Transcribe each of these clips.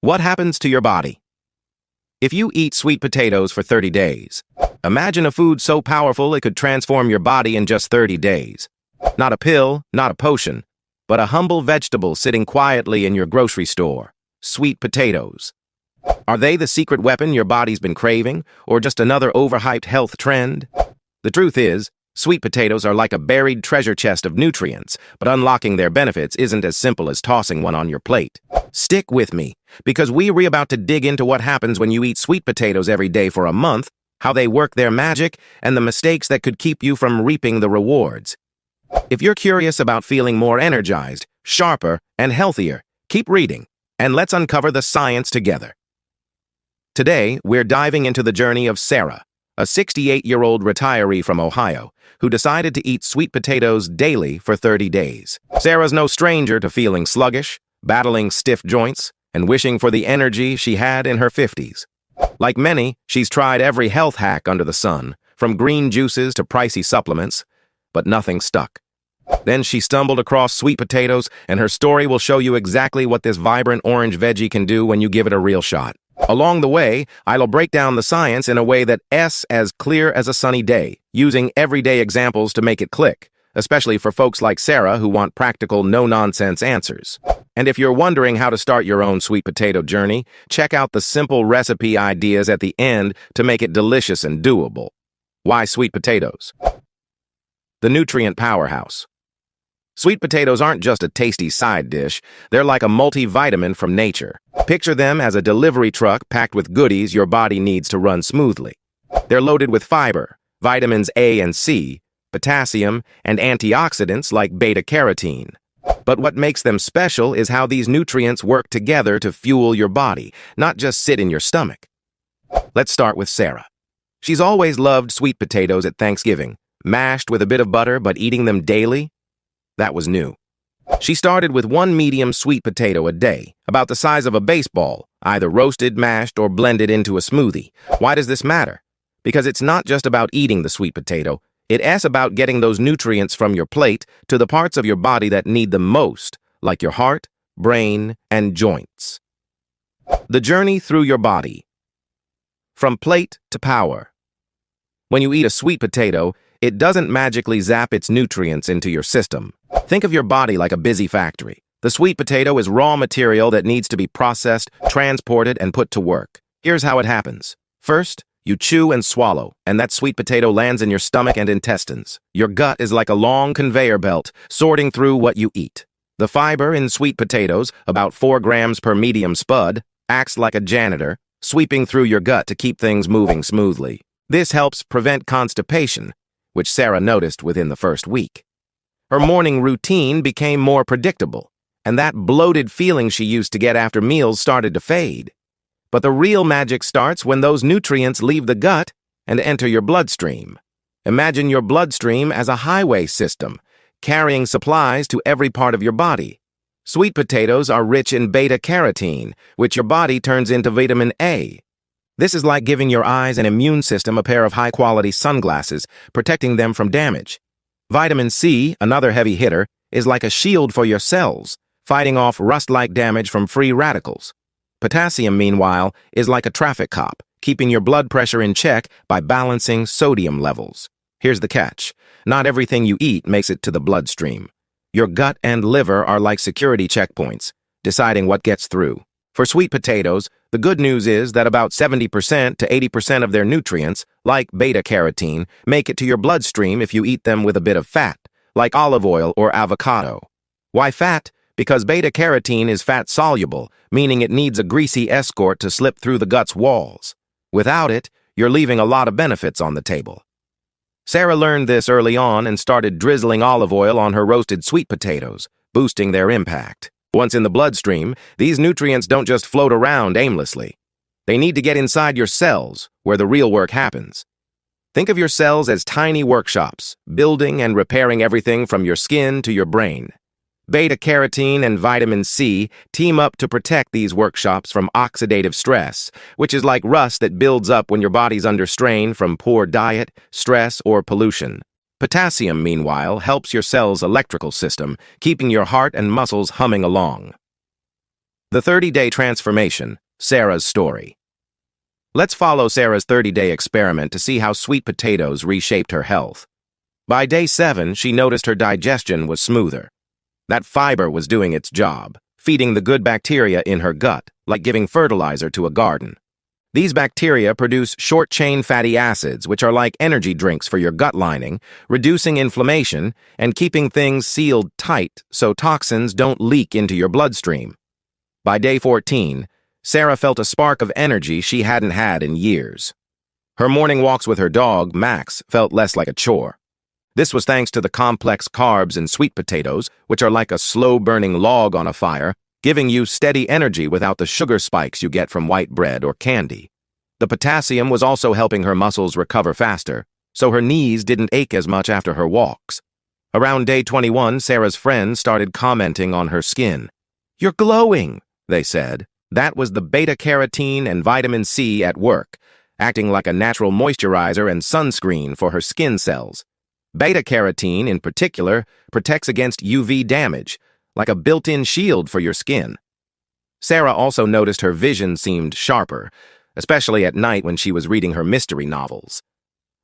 What happens to your body? If you eat sweet potatoes for 30 days, imagine a food so powerful it could transform your body in just 30 days. Not a pill, not a potion, but a humble vegetable sitting quietly in your grocery store. Sweet potatoes. Are they the secret weapon your body's been craving, or just another overhyped health trend? The truth is, sweet potatoes are like a buried treasure chest of nutrients, but unlocking their benefits isn't as simple as tossing one on your plate. Stick with me, because we're about to dig into what happens when you eat sweet potatoes every day for a month, how they work their magic, and the mistakes that could keep you from reaping the rewards. If you're curious about feeling more energized, sharper, and healthier, keep reading, and let's uncover the science together. Today, we're diving into the journey of Sarah, a 68-year-old retiree from Ohio, who decided to eat sweet potatoes daily for 30 days. Sarah's no stranger to feeling sluggish, battling stiff joints, and wishing for the energy she had in her 50s. Like many, she's tried every health hack under the sun, from green juices to pricey supplements, but nothing stuck. Then she stumbled across sweet potatoes, and her story will show you exactly what this vibrant orange veggie can do when you give it a real shot. Along the way, I'll break down the science in a way that's as clear as a sunny day, using everyday examples to make it click, especially for folks like Sarah who want practical, no-nonsense answers. And if you're wondering how to start your own sweet potato journey, check out the simple recipe ideas at the end to make it delicious and doable. Why sweet potatoes? The nutrient powerhouse. Sweet potatoes aren't just a tasty side dish, they're like a multivitamin from nature. Picture them as a delivery truck packed with goodies your body needs to run smoothly. They're loaded with fiber, vitamins A and C, potassium, and antioxidants like beta-carotene. But what makes them special is how these nutrients work together to fuel your body, not just sit in your stomach. Let's start with Sarah. She's always loved sweet potatoes at Thanksgiving, mashed with a bit of butter but eating them daily. That was new. She started with one medium sweet potato a day, about the size of a baseball, either roasted, mashed, or blended into a smoothie. Why does this matter? Because it's not just about eating the sweet potato, it's about getting those nutrients from your plate to the parts of your body that need them most, like your heart, brain, and joints. The journey through your body. From plate to power. When you eat a sweet potato, it doesn't magically zap its nutrients into your system. Think of your body like a busy factory. The sweet potato is raw material that needs to be processed, transported, and put to work. Here's how it happens. First, you chew and swallow, and that sweet potato lands in your stomach and intestines. Your gut is like a long conveyor belt, sorting through what you eat. The fiber in sweet potatoes, about 4 grams per medium spud, acts like a janitor, sweeping through your gut to keep things moving smoothly. This helps prevent constipation, which Sarah noticed within the first week. Her morning routine became more predictable, and that bloated feeling she used to get after meals started to fade. But the real magic starts when those nutrients leave the gut and enter your bloodstream. Imagine your bloodstream as a highway system, carrying supplies to every part of your body. Sweet potatoes are rich in beta-carotene, which your body turns into vitamin A. This is like giving your eyes and immune system a pair of high-quality sunglasses, protecting them from damage. Vitamin C, another heavy hitter, is like a shield for your cells, fighting off rust-like damage from free radicals. Potassium, meanwhile, is like a traffic cop, keeping your blood pressure in check by balancing sodium levels. Here's the catch. Not everything you eat makes it to the bloodstream. Your gut and liver are like security checkpoints, deciding what gets through. For sweet potatoes, the good news is that about 70% to 80% of their nutrients, like beta-carotene, make it to your bloodstream if you eat them with a bit of fat, like olive oil or avocado. Why fat? Because beta-carotene is fat-soluble, meaning it needs a greasy escort to slip through the gut's walls. Without it, you're leaving a lot of benefits on the table. Sarah learned this early on and started drizzling olive oil on her roasted sweet potatoes, boosting their impact. Once in the bloodstream, these nutrients don't just float around aimlessly. They need to get inside your cells, where the real work happens. Think of your cells as tiny workshops, building and repairing everything from your skin to your brain. Beta-carotene and vitamin C team up to protect these workshops from oxidative stress, which is like rust that builds up when your body's under strain from poor diet, stress, or pollution. Potassium, meanwhile, helps your cell's electrical system, keeping your heart and muscles humming along. The 30-day transformation, Sarah's story. Let's follow Sarah's 30-day experiment to see how sweet potatoes reshaped her health. By day 7, she noticed her digestion was smoother. That fiber was doing its job, feeding the good bacteria in her gut, like giving fertilizer to a garden. These bacteria produce short-chain fatty acids, which are like energy drinks for your gut lining, reducing inflammation and keeping things sealed tight so toxins don't leak into your bloodstream. By day 14, Sarah felt a spark of energy she hadn't had in years. Her morning walks with her dog, Max, felt less like a chore. This was thanks to the complex carbs in sweet potatoes, which are like a slow-burning log on a fire, giving you steady energy without the sugar spikes you get from white bread or candy. The potassium was also helping her muscles recover faster, so her knees didn't ache as much after her walks. Around day 21, Sarah's friends started commenting on her skin. "You're glowing," they said. That was the beta-carotene and vitamin C at work, acting like a natural moisturizer and sunscreen for her skin cells. Beta-carotene, in particular, protects against UV damage, like a built-in shield for your skin. Sarah also noticed her vision seemed sharper, especially at night when she was reading her mystery novels.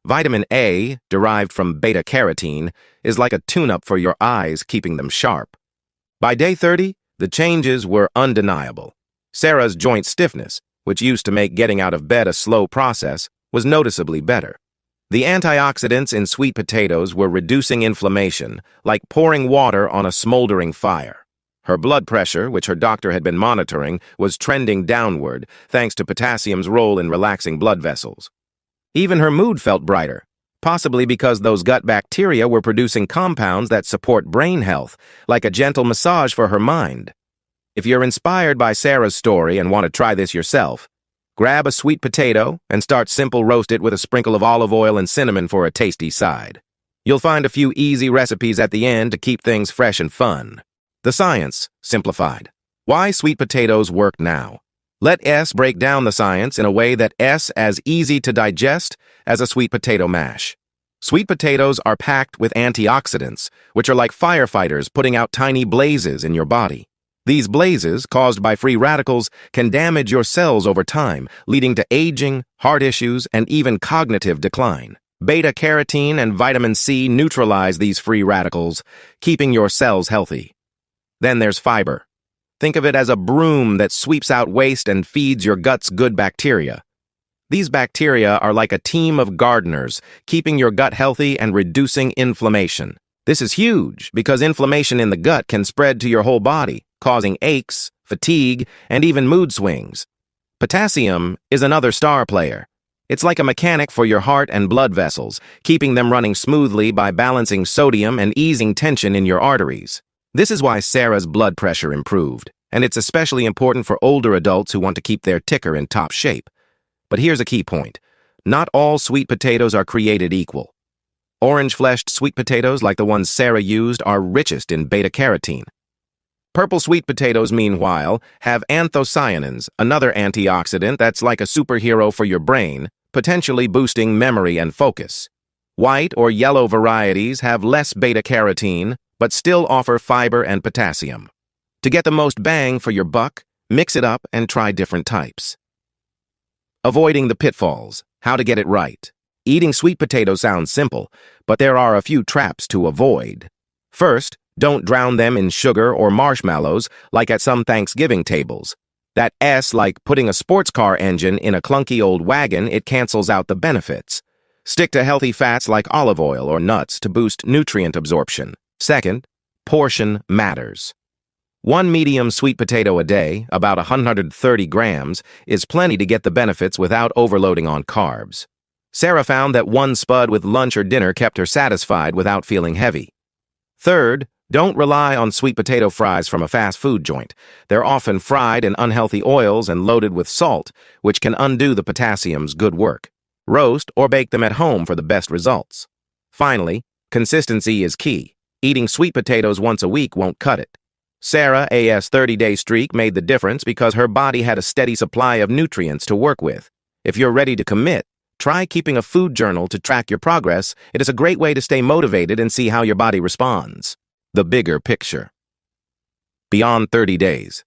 Vitamin A, derived from beta-carotene, is like a tune-up for your eyes, keeping them sharp. By day 30, the changes were undeniable. Sarah's joint stiffness, which used to make getting out of bed a slow process, was noticeably better. The antioxidants in sweet potatoes were reducing inflammation, like pouring water on a smoldering fire. Her blood pressure, which her doctor had been monitoring, was trending downward, thanks to potassium's role in relaxing blood vessels. Even her mood felt brighter, possibly because those gut bacteria were producing compounds that support brain health, like a gentle massage for her mind. If you're inspired by Sarah's story and want to try this yourself, grab a sweet potato and start simple roast it with a sprinkle of olive oil and cinnamon for a tasty side. You'll find a few easy recipes at the end to keep things fresh and fun. The science, simplified. Why sweet potatoes work now. Let S break down the science in a way that S as easy to digest as a sweet potato mash. Sweet potatoes are packed with antioxidants, which are like firefighters putting out tiny blazes in your body. These blazes, caused by free radicals, can damage your cells over time, leading to aging, heart issues, and even cognitive decline. Beta-carotene and vitamin C neutralize these free radicals, keeping your cells healthy. Then there's fiber. Think of it as a broom that sweeps out waste and feeds your gut's good bacteria. These bacteria are like a team of gardeners, keeping your gut healthy and reducing inflammation. This is huge because inflammation in the gut can spread to your whole body, causing aches, fatigue, and even mood swings. Potassium is another star player. It's like a mechanic for your heart and blood vessels, keeping them running smoothly by balancing sodium and easing tension in your arteries. This is why Sarah's blood pressure improved, and it's especially important for older adults who want to keep their ticker in top shape. But here's a key point. Not all sweet potatoes are created equal. Orange-fleshed sweet potatoes, like the ones Sarah used, are richest in beta-carotene. Purple sweet potatoes, meanwhile, have anthocyanins, another antioxidant that's like a superhero for your brain, potentially boosting memory and focus. White or yellow varieties have less beta-carotene, but still offer fiber and potassium. To get the most bang for your buck, mix it up and try different types. Avoiding the pitfalls. How to get it right. Eating sweet potatoes sounds simple, but there are a few traps to avoid. First, don't drown them in sugar or marshmallows like at some Thanksgiving tables. That S, like putting a sports car engine in a clunky old wagon, it cancels out the benefits. Stick to healthy fats like olive oil or nuts to boost nutrient absorption. Second, portion matters. One medium sweet potato a day, about 130 grams, is plenty to get the benefits without overloading on carbs. Sarah found that one spud with lunch or dinner kept her satisfied without feeling heavy. Third, don't rely on sweet potato fries from a fast food joint. They're often fried in unhealthy oils and loaded with salt, which can undo the potassium's good work. Roast or bake them at home for the best results. Finally, consistency is key. Eating sweet potatoes once a week won't cut it. Sarah's 30-day streak made the difference because her body had a steady supply of nutrients to work with. If you're ready to commit, try keeping a food journal to track your progress. It is a great way to stay motivated and see how your body responds. The bigger picture. Beyond 30 days.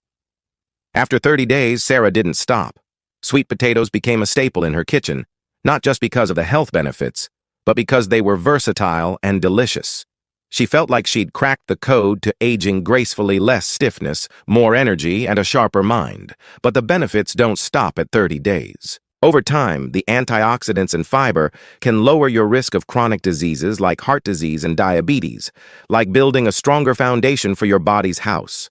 After 30 days, Sarah didn't stop. Sweet potatoes became a staple in her kitchen, not just because of the health benefits, but because they were versatile and delicious. She felt like she'd cracked the code to aging gracefully, less stiffness, more energy, and a sharper mind. But the benefits don't stop at 30 days. Over time, the antioxidants and fiber can lower your risk of chronic diseases like heart disease and diabetes, like building a stronger foundation for your body's house.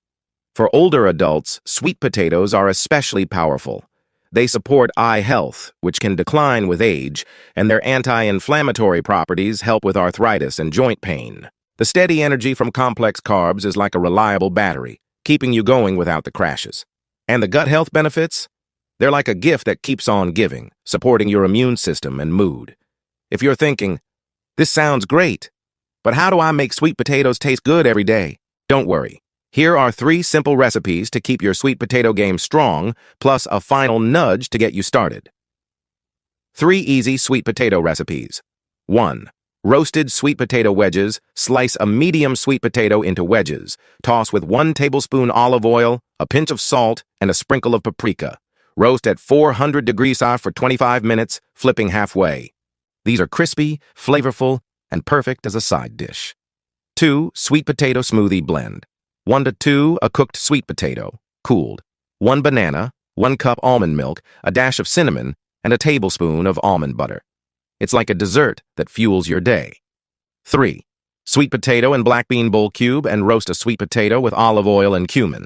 For older adults, sweet potatoes are especially powerful. They support eye health, which can decline with age, and their anti-inflammatory properties help with arthritis and joint pain. The steady energy from complex carbs is like a reliable battery, keeping you going without the crashes. And the gut health benefits? They're like a gift that keeps on giving, supporting your immune system and mood. If you're thinking, this sounds great, but how do I make sweet potatoes taste good every day? Don't worry. Here are 3 simple recipes to keep your sweet potato game strong, plus a final nudge to get you started. 3 easy sweet potato recipes. 1. Roasted sweet potato wedges. Slice a medium sweet potato into wedges. Toss with 1 tablespoon olive oil, a pinch of salt, and a sprinkle of paprika. Roast at 400 degrees Celsius for 25 minutes, flipping halfway. These are crispy, flavorful, and perfect as a side dish. 2. Sweet potato smoothie blend. 1 to 2 a cooked sweet potato, cooled. 1 banana, 1 cup almond milk, a dash of cinnamon, and a tablespoon of almond butter. It's like a dessert that fuels your day. 3. Sweet potato and black bean bowl cube and roast a sweet potato with olive oil and cumin.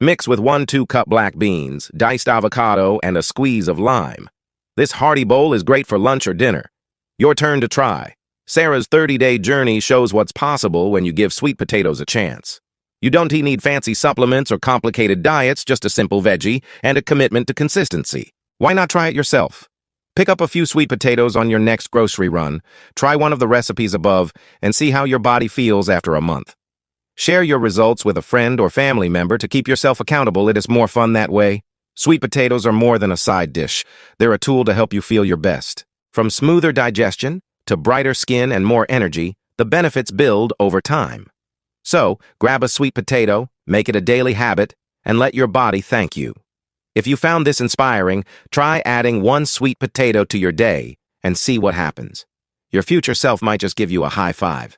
Mix with 1 2-cup black beans, diced avocado, and a squeeze of lime. This hearty bowl is great for lunch or dinner. Your turn to try. Sarah's 30-day journey shows what's possible when you give sweet potatoes a chance. You don't need fancy supplements or complicated diets, just a simple veggie and a commitment to consistency. Why not try it yourself? Pick up a few sweet potatoes on your next grocery run, try one of the recipes above, and see how your body feels after a month. Share your results with a friend or family member to keep yourself accountable. It is more fun that way. Sweet potatoes are more than a side dish. They're a tool to help you feel your best. From smoother digestion to brighter skin and more energy, the benefits build over time. So, grab a sweet potato, make it a daily habit, and let your body thank you. If you found this inspiring, try adding 1 sweet potato to your day and see what happens. Your future self might just give you a high five.